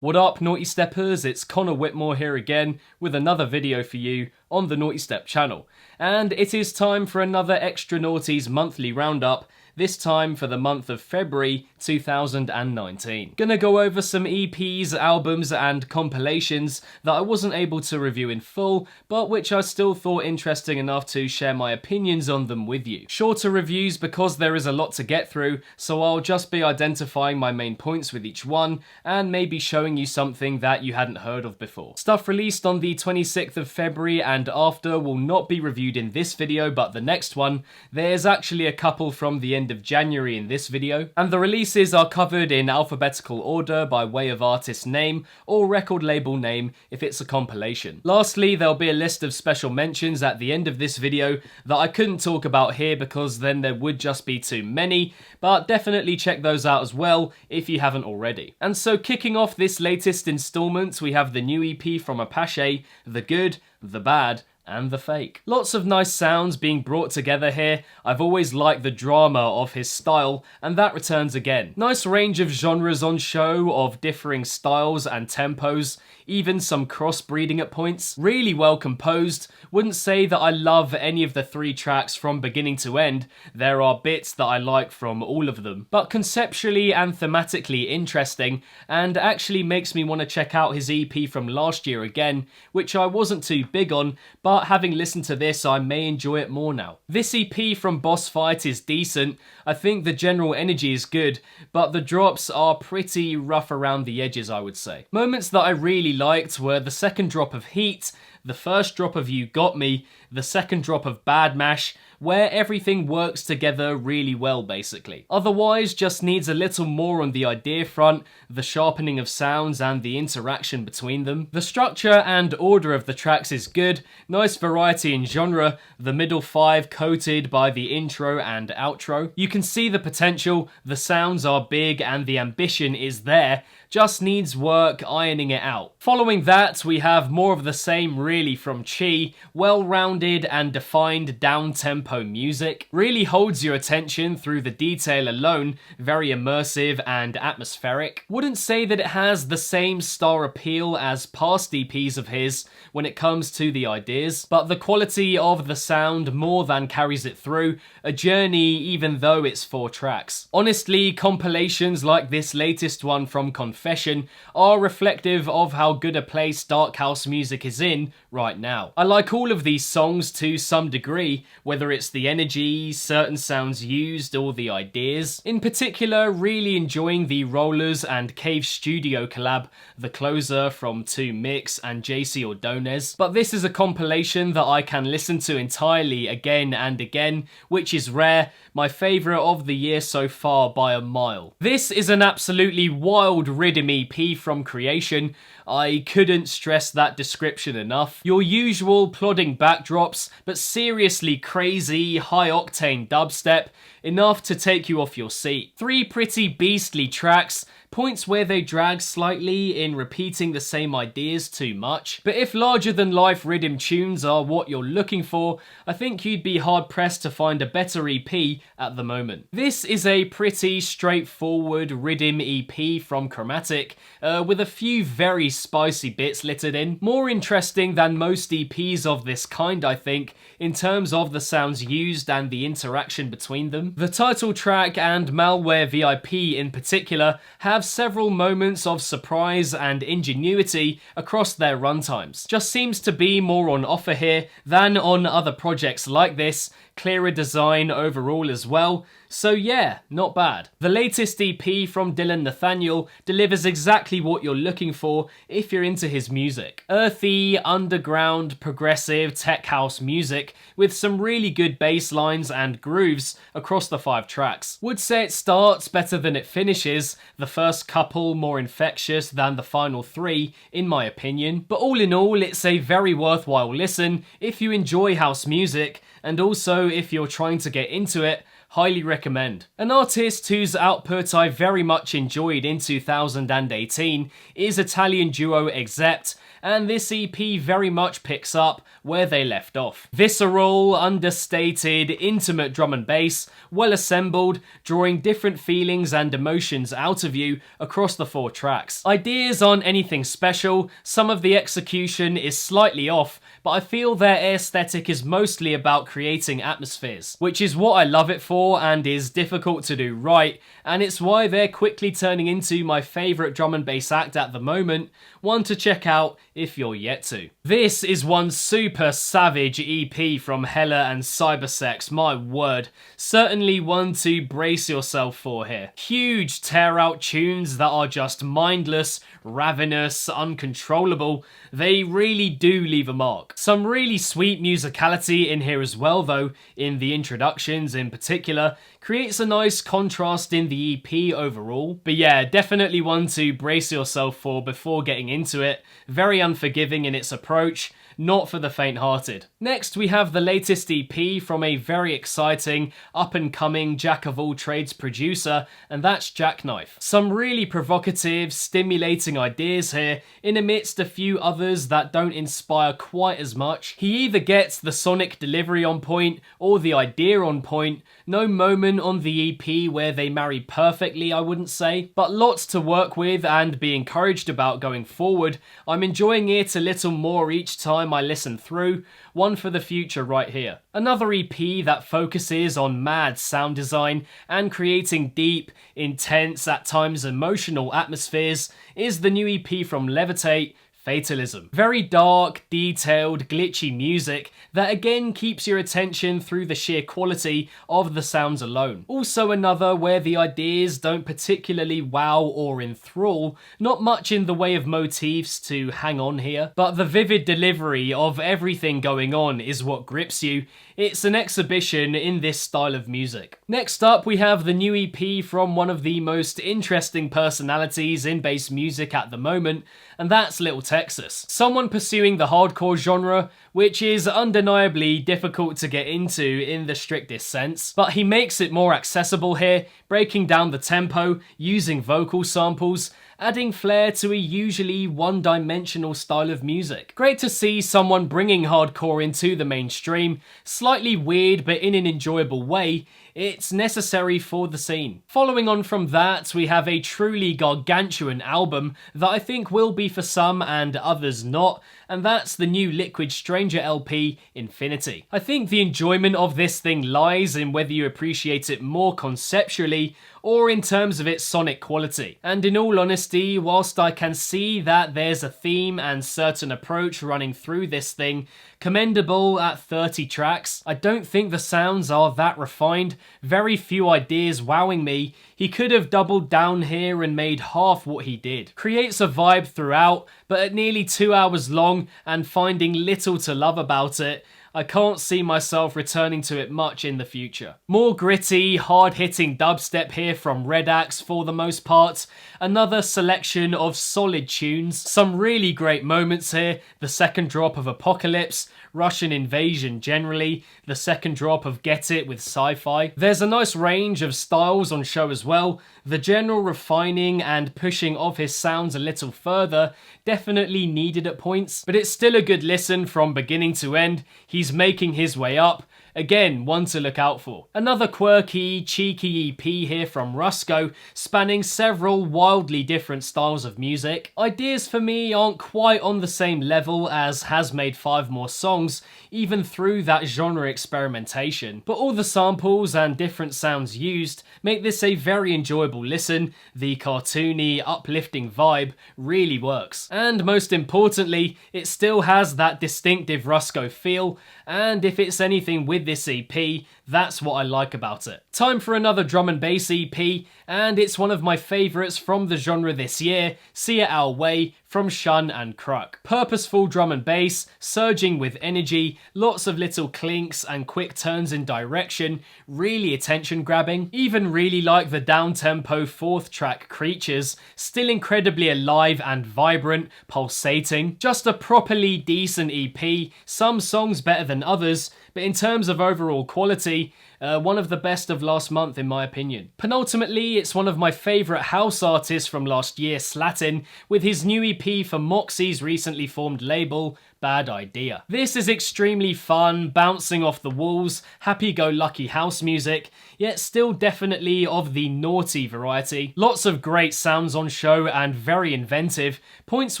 What up, Naughty Steppers? It's Connor Whitmore here again with another video for you on the Nawtystep channel. And it is time for another Extra Nawties monthly roundup, this time for the month of February 2019. Gonna go over some EPs, albums and compilations that I wasn't able to review in full, but which I still thought interesting enough to share my opinions on them with you. Shorter reviews because there is a lot to get through, so I'll just be identifying my main points with each one and maybe showing you something that you hadn't heard of before. Stuff released on the 26th of February and after will not be reviewed in this video, but the next one. There's actually a couple from the end of January in this video, and the releases are covered in alphabetical order by way of artist name or record label name if it's a compilation. Lastly, there'll be a list of special mentions at the end of this video that I couldn't talk about here because then there would just be too many, but definitely check those out as well if you haven't already. And so kicking off this latest installment, we have the new EP from Apashe, The Good, The Bad, and the Fake. Lots of nice sounds being brought together here. I've always liked the drama of his style, and that returns again. Nice range of genres on show, of differing styles and tempos, even some crossbreeding at points. Really well composed. Wouldn't say that I love any of the 3 tracks from beginning to end. There are bits that I like from all of them, but conceptually and thematically interesting, and actually makes me want to check out his EP from last year again, which I wasn't too big on, but having listened to this, I may enjoy it more now. This EP from Bossfight is decent. I think the general energy is good, but the drops are pretty rough around the edges, I would say. Moments that I really liked were the second drop of Heat, the first drop of You Got Me, the second drop of Bad Mash, where everything works together really well basically. Otherwise, just needs a little more on the idea front, the sharpening of sounds and the interaction between them. The structure and order of the tracks is good, nice variety in genre, the middle 5 coated by the intro and outro. You can see the potential, the sounds are big and the ambition is there, just needs work ironing it out. Following that, we have more of the same really from Chi, well-rounded and defined down-tempo music. Really holds your attention through the detail alone, very immersive and atmospheric. Wouldn't say that it has the same star appeal as past EPs of his when it comes to the ideas, but the quality of the sound more than carries it through, a journey even though it's 4 tracks. Honestly, compilations like this latest one from Confession are reflective of how good a place dark house music is in right now. I like all of these songs to some degree, whether it's the energy, certain sounds used, or the ideas. In particular, really enjoying the Rollers and Cave Studio collab, The Closer from 2 Mix and JC Ordonez. But this is a compilation that I can listen to entirely again and again, which is rare, my favourite of the year so far by a mile. This is an absolutely wild rhythm EP from Creation. I couldn't stress that description enough. Your usual plodding backdrops, but seriously crazy, high-octane dubstep, enough to take you off your seat. 3 pretty beastly tracks, points where they drag slightly in repeating the same ideas too much. But if larger-than-life rhythm tunes are what you're looking for, I think you'd be hard-pressed to find a better EP at the moment. This is a pretty straightforward rhythm EP from Chromatic, with a few very spicy bits littered in. More interesting than most EPs of this kind, I think, in terms of the sounds used and the interaction between them. The title track and Malware VIP in particular have several moments of surprise and ingenuity across their runtimes. Just seems to be more on offer here than on other projects like this, clearer design overall as well. So yeah, not bad. The latest EP from Dylan Nathaniel delivers exactly what you're looking for if you're into his music. Earthy, underground, progressive, tech house music with some really good bass lines and grooves across the 5 tracks. Would say it starts better than it finishes, the first couple more infectious than the final 3 in my opinion, but all in all it's a very worthwhile listen if you enjoy house music, and also if you're trying to get into it. highly recommend. An artist whose output I very much enjoyed in 2018 is Italian duo Except, and this EP very much picks up where they left off. Visceral, understated, intimate drum and bass, well assembled, drawing different feelings and emotions out of you across the 4 tracks. Ideas aren't anything special, some of the execution is slightly off, but I feel their aesthetic is mostly about creating atmospheres, which is what I love it for and is difficult to do right, and it's why they're quickly turning into my favourite drum and bass act at the moment, one to check out if you're yet to. This is one super savage EP from Hella and Cybersex, my word. Certainly one to brace yourself for here. Huge tear out tunes that are just mindless, ravenous, uncontrollable. They really do leave a mark. Some really sweet musicality in here as well though, in the introductions in particular, creates a nice contrast in the EP overall. But yeah, definitely one to brace yourself for before getting into it. Very unforgiving in its approach, not for the faint-hearted. Next, we have the latest EP from a very exciting, up-and-coming jack-of-all-trades producer, and that's Jackknife. Some really provocative, stimulating ideas here, in amidst a few others that don't inspire quite as much. He either gets the sonic delivery on point, or the idea on point. No moment on the EP where they marry perfectly, I wouldn't say, but lots to work with and be encouraged about going forward. I'm enjoying it a little more each time I listen through, one for the future right here. Another EP that focuses on mad sound design and creating deep, intense, at times emotional atmospheres is the new EP from Levitate, Fatalism. Very dark, detailed, glitchy music that again keeps your attention through the sheer quality of the sounds alone. Also another where the ideas don't particularly wow or enthrall, not much in the way of motifs to hang on here, but the vivid delivery of everything going on is what grips you. It's an exhibition in this style of music. Next up, we have the new EP from one of the most interesting personalities in bass music at the moment, and that's Little Texas. Someone pursuing the hardcore genre, which is undeniably difficult to get into in the strictest sense, but he makes it more accessible here, breaking down the tempo, using vocal samples, adding flair to a usually one-dimensional style of music. Great to see someone bringing hardcore into the mainstream, slightly weird but in an enjoyable way. It's necessary for the scene. Following on from that, we have a truly gargantuan album that I think will be for some and others not, and that's the new Liquid Stranger LP, Infinity. I think the enjoyment of this thing lies in whether you appreciate it more conceptually or in terms of its sonic quality. And in all honesty, whilst I can see that there's a theme and certain approach running through this thing, commendable at 30 tracks, I don't think the sounds are that refined, very few ideas wowing me. He could have doubled down here and made half what he did. Creates a vibe throughout, but at nearly 2 hours long and finding little to love about it, I can't see myself returning to it much in the future. More gritty, hard-hitting dubstep here from Red Axe for the most part. Another selection of solid tunes. Some really great moments here. The second drop of Apocalypse, Russian Invasion generally, the second drop of Get It with Sci-Fi. There's a nice range of styles on show as well. The general refining and pushing of his sounds a little further definitely needed at points, but it's still a good listen from beginning to end. He's making his way up. Again, one to look out for. Another quirky, cheeky EP here from Rusko, spanning several wildly different styles of music. Ideas for me aren't quite on the same level as Has Made 5 More Songs, even through that genre experimentation. But all the samples and different sounds used make this a very enjoyable listen. The cartoony, uplifting vibe really works. And most importantly, it still has that distinctive Rusko feel, and if it's anything with this EP, that's what I like about it. Time for another drum and bass EP, and it's one of my favourites from the genre this year, See It Our Way, from Shun and Kruk. Purposeful drum and bass, surging with energy, lots of little clinks and quick turns in direction, really attention grabbing. Even really like the down-tempo fourth track Creatures, still incredibly alive and vibrant, pulsating. Just a properly decent EP, some songs better than others, but in terms of overall quality, One of the best of last month in my opinion. Penultimately, it's one of my favourite house artists from last year, Slatin, with his new EP for Moxie's recently formed label, Bad Idea. This is extremely fun, bouncing off the walls, happy-go-lucky house music, yet still definitely of the naughty variety. Lots of great sounds on show and very inventive, points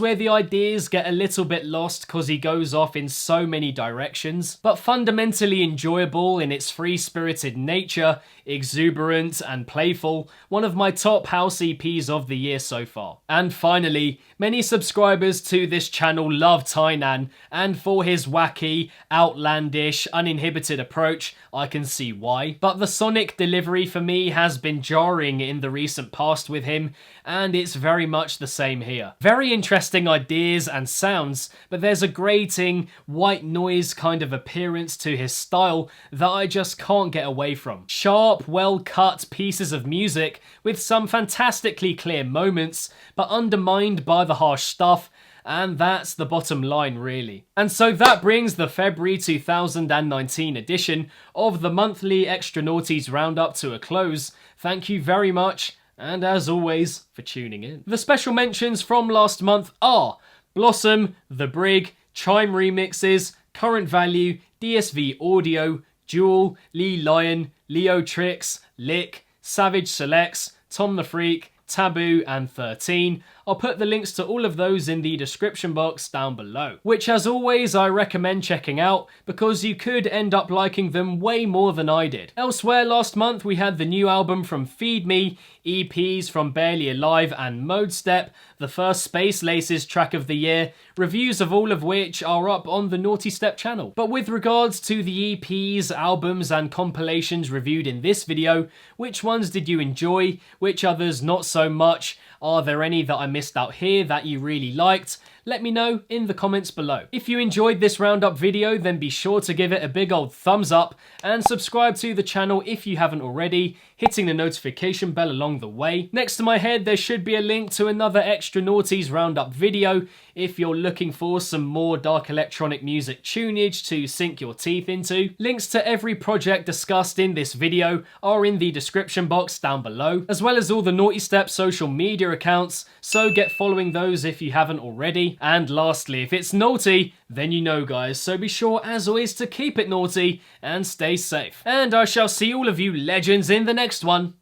where the ideas get a little bit lost cause he goes off in so many directions, but fundamentally enjoyable in its free-spirited nature, exuberant and playful, one of my top house EPs of the year so far. And finally, many subscribers to this channel love TYNAN, and for his wacky, outlandish, uninhibited approach, I can see why. But the sonic delivery for me has been jarring in the recent past with him, and it's very much the same here. Very interesting ideas and sounds, but there's a grating, white noise kind of appearance to his style that I just can't get away from. Sharp, well-cut pieces of music with some fantastically clear moments, but undermined by the harsh stuff, and that's the bottom line really. And so that brings the February 2019 edition of the monthly Extra Nawties Roundup to a close. Thank you very much, and as always, for tuning in. The special mentions from last month are Blossom, The Brig, Chime Remixes, Current Value, DSV Audio, Jewel, Lee Lion, Leo Tricks, Lick, Savage Selects, Tom the Freak, Taboo, and 13. I'll put the links to all of those in the description box down below, which as always I recommend checking out because you could end up liking them way more than I did. Elsewhere last month we had the new album from Feed Me, EPs from Barely Alive and Nawtystep, the first Space Laces track of the year, reviews of all of which are up on the Nawtystep channel. But with regards to the EPs, albums and compilations reviewed in this video, which ones did you enjoy, which others not so much? Are there any that I missed out here that you really liked? Let me know in the comments below. If you enjoyed this roundup video, then be sure to give it a big old thumbs up and subscribe to the channel if you haven't already, hitting the notification bell along the way. Next to my head, there should be a link to another Extra Nawties roundup video if you're looking for some more dark electronic music tunage to sink your teeth into. Links to every project discussed in this video are in the description box down below, as well as all the Nawtystep social media accounts, so get following those if you haven't already. And lastly, if it's naughty, then you know guys, so be sure as always to keep it naughty and stay safe. And I shall see all of you legends in the next one.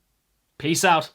Peace out.